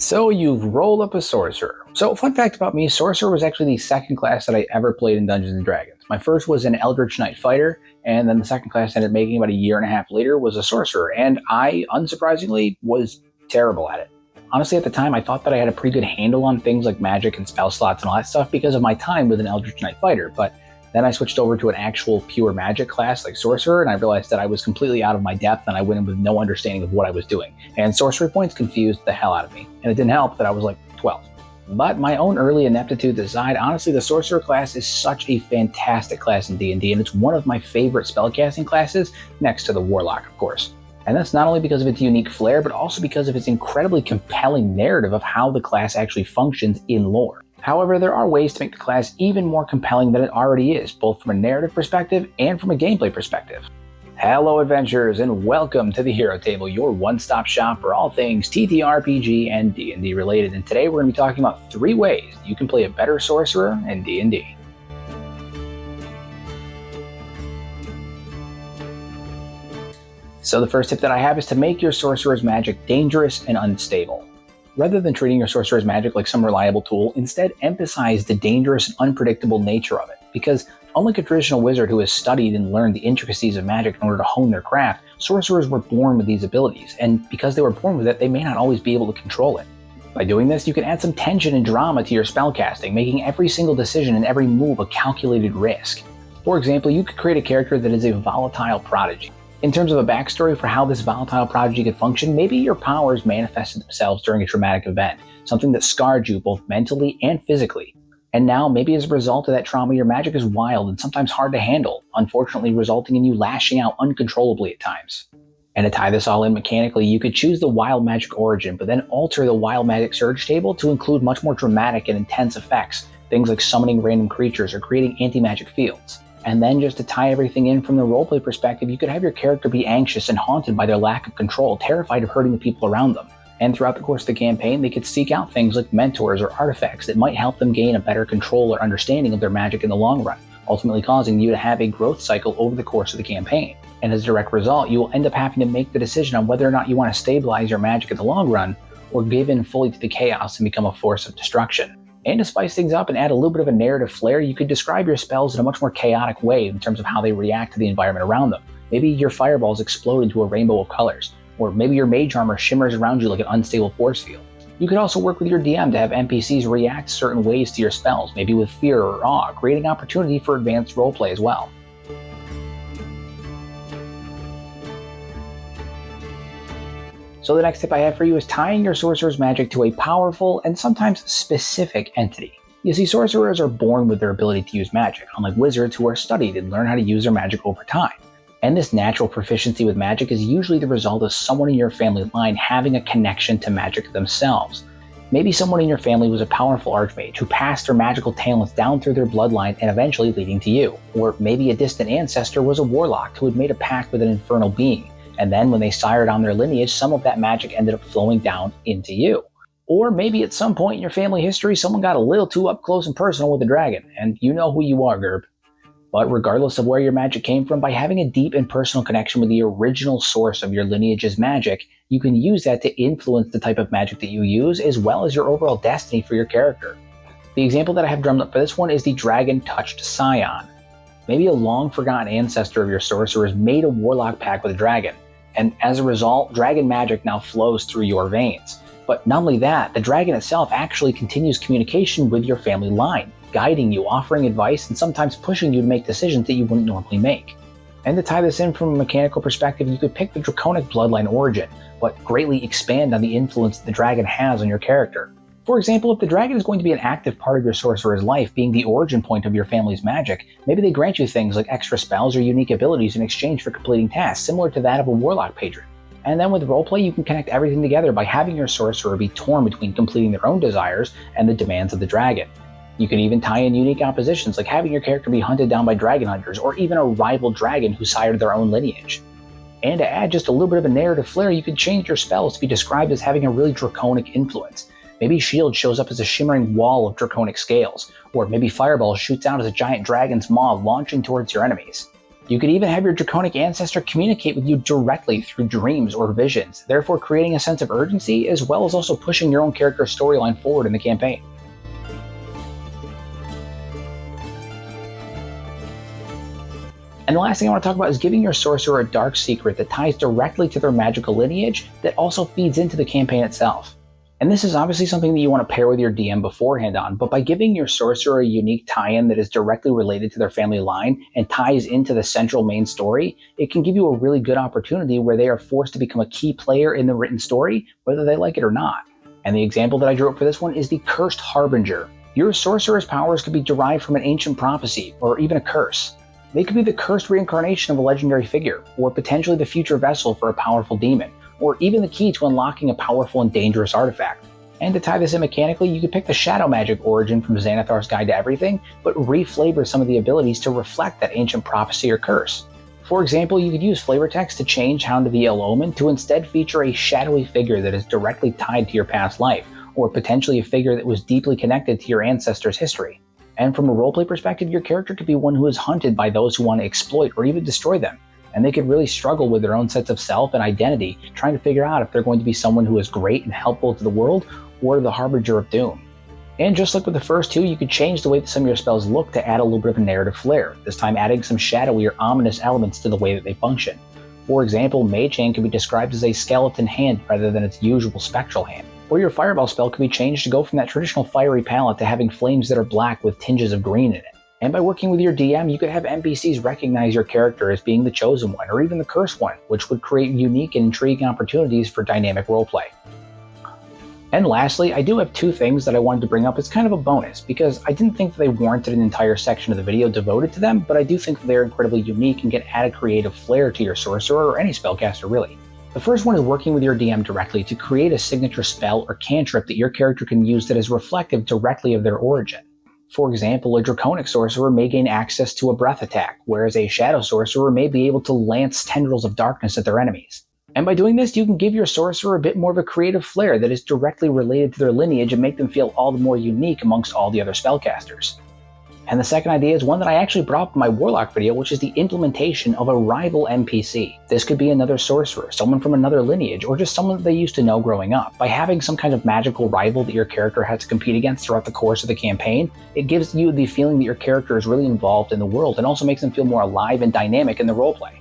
So you've rolled up a Sorcerer. So fun fact about me, Sorcerer was actually the second class that I ever played in Dungeons & Dragons. My first was an Eldritch Knight Fighter, and then the second class I ended up making about a year and a half later was a Sorcerer, and I, unsurprisingly, was terrible at it. Honestly, at the time, I thought that I had a pretty good handle on things like magic and spell slots and all that stuff because of my time with an Eldritch Knight Fighter, but then I switched over to an actual pure magic class like Sorcerer, and I realized that I was completely out of my depth and I went in with no understanding of what I was doing. And sorcery points confused the hell out of me. And it didn't help that I was like 12. But my own early ineptitude aside, honestly, the Sorcerer class is such a fantastic class in D&D, and it's one of my favorite spellcasting classes, next to the Warlock, of course. And that's not only because of its unique flair, but also because of its incredibly compelling narrative of how the class actually functions in lore. However, there are ways to make the class even more compelling than it already is, both from a narrative perspective and from a gameplay perspective. Hello adventurers, and welcome to the Hero Table, your one-stop shop for all things ttrpg and D&D related. And today we're going to be talking about 3 ways you can play a better sorcerer in D&D. So the first tip that I have is to make your sorcerer's magic dangerous and unstable. Rather than treating your sorcerer's magic like some reliable tool, instead emphasize the dangerous and unpredictable nature of it. Because unlike a traditional wizard who has studied and learned the intricacies of magic in order to hone their craft, sorcerers were born with these abilities, and because they were born with it, they may not always be able to control it. By doing this, you can add some tension and drama to your spellcasting, making every single decision and every move a calculated risk. For example, you could create a character that is a volatile prodigy. In terms of a backstory for how this volatile prodigy could function, maybe your powers manifested themselves during a traumatic event, something that scarred you both mentally and physically. And now, maybe as a result of that trauma, your magic is wild and sometimes hard to handle, unfortunately resulting in you lashing out uncontrollably at times. And to tie this all in mechanically, you could choose the wild magic origin, but then alter the wild magic surge table to include much more dramatic and intense effects, things like summoning random creatures or creating anti-magic fields. And then just to tie everything in from the roleplay perspective, you could have your character be anxious and haunted by their lack of control, terrified of hurting the people around them. And throughout the course of the campaign, they could seek out things like mentors or artifacts that might help them gain a better control or understanding of their magic in the long run, ultimately causing you to have a growth cycle over the course of the campaign. And as a direct result, you will end up having to make the decision on whether or not you want to stabilize your magic in the long run, or give in fully to the chaos and become a force of destruction. And to spice things up and add a little bit of a narrative flair, you could describe your spells in a much more chaotic way in terms of how they react to the environment around them. Maybe your fireballs explode into a rainbow of colors, or maybe your mage armor shimmers around you like an unstable force field. You could also work with your DM to have NPCs react certain ways to your spells, maybe with fear or awe, creating opportunity for advanced roleplay as well. So the next tip I have for you is tying your sorcerer's magic to a powerful and sometimes specific entity. You see, sorcerers are born with their ability to use magic, unlike wizards who are studied and learn how to use their magic over time. And this natural proficiency with magic is usually the result of someone in your family line having a connection to magic themselves. Maybe someone in your family was a powerful archmage who passed their magical talents down through their bloodline and eventually leading to you. Or maybe a distant ancestor was a warlock who had made a pact with an infernal being, and then when they sired on their lineage, some of that magic ended up flowing down into you. Or maybe at some point in your family history, someone got a little too up close and personal with a dragon, and you know who you are, Gerb. But regardless of where your magic came from, by having a deep and personal connection with the original source of your lineage's magic, you can use that to influence the type of magic that you use, as well as your overall destiny for your character. The example that I have drummed up for this one is the dragon-touched scion. Maybe a long-forgotten ancestor of your sorcerer has made a warlock pact with a dragon, and as a result, dragon magic now flows through your veins. But not only that, the dragon itself actually continues communication with your family line, guiding you, offering advice, and sometimes pushing you to make decisions that you wouldn't normally make. And to tie this in from a mechanical perspective, you could pick the draconic bloodline origin, but greatly expand on the influence the dragon has on your character. For example, if the dragon is going to be an active part of your sorcerer's life, being the origin point of your family's magic, maybe they grant you things like extra spells or unique abilities in exchange for completing tasks, similar to that of a warlock patron. And then with roleplay, you can connect everything together by having your sorcerer be torn between completing their own desires and the demands of the dragon. You can even tie in unique oppositions, like having your character be hunted down by dragon hunters, or even a rival dragon who sired their own lineage. And to add just a little bit of a narrative flair, you could change your spells to be described as having a really draconic influence. Maybe Shield shows up as a shimmering wall of draconic scales, or maybe Fireball shoots out as a giant dragon's maw launching towards your enemies. You could even have your draconic ancestor communicate with you directly through dreams or visions, therefore creating a sense of urgency as well as also pushing your own character's storyline forward in the campaign. And the last thing I want to talk about is giving your sorcerer a dark secret that ties directly to their magical lineage that also feeds into the campaign itself. And this is obviously something that you want to pair with your DM beforehand on, but by giving your sorcerer a unique tie-in that is directly related to their family line and ties into the central main story, it can give you a really good opportunity where they are forced to become a key player in the written story, whether they like it or not. And the example that I drew up for this one is the Cursed Harbinger. Your sorcerer's powers could be derived from an ancient prophecy, or even a curse. They could be the cursed reincarnation of a legendary figure, or potentially the future vessel for a powerful demon, or even the key to unlocking a powerful and dangerous artifact. And to tie this in mechanically, you could pick the shadow magic origin from Xanathar's Guide to Everything, but reflavor some of the abilities to reflect that ancient prophecy or curse. For example, you could use flavor text to change Hound of the Yellow Omen to instead feature a shadowy figure that is directly tied to your past life, or potentially a figure that was deeply connected to your ancestors' history. And from a roleplay perspective, your character could be one who is hunted by those who want to exploit or even destroy them, and they could really struggle with their own sense of self and identity, trying to figure out if they're going to be someone who is great and helpful to the world, or the harbinger of doom. And just like with the first two, you could change the way that some of your spells look to add a little bit of a narrative flair, this time adding some shadowy or ominous elements to the way that they function. For example, Mage Hand can be described as a skeleton hand rather than its usual spectral hand. Or your Fireball spell can be changed to go from that traditional fiery palette to having flames that are black with tinges of green in it. And by working with your DM, you could have NPCs recognize your character as being the chosen one, or even the cursed one, which would create unique and intriguing opportunities for dynamic roleplay. And lastly, I do have two things that I wanted to bring up as kind of a bonus, because I didn't think that they warranted an entire section of the video devoted to them, but I do think that they're incredibly unique and can add a creative flair to your sorcerer or any spellcaster really. The first one is working with your DM directly to create a signature spell or cantrip that your character can use that is reflective directly of their origin. For example, a Draconic sorcerer may gain access to a breath attack, whereas a Shadow sorcerer may be able to lance tendrils of darkness at their enemies. And by doing this, you can give your sorcerer a bit more of a creative flair that is directly related to their lineage and make them feel all the more unique amongst all the other spellcasters. And the second idea is one that I actually brought up in my Warlock video, which is the implementation of a rival NPC. This could be another sorcerer, someone from another lineage, or just someone that they used to know growing up. By having some kind of magical rival that your character has to compete against throughout the course of the campaign, it gives you the feeling that your character is really involved in the world and also makes them feel more alive and dynamic in the roleplay.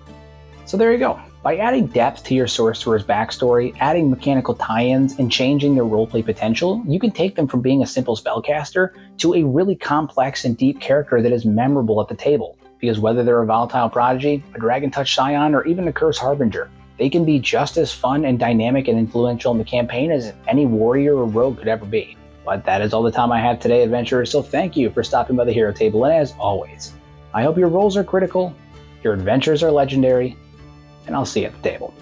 So there you go. By adding depth to your sorcerer's backstory, adding mechanical tie-ins, and changing their roleplay potential, you can take them from being a simple spellcaster to a really complex and deep character that is memorable at the table. Because whether they're a volatile prodigy, a dragon touch scion, or even a cursed harbinger, they can be just as fun and dynamic and influential in the campaign as any warrior or rogue could ever be. But that is all the time I have today, adventurers, so thank you for stopping by the hero table, and as always, I hope your rolls are critical, your adventures are legendary, and I'll see you at the table.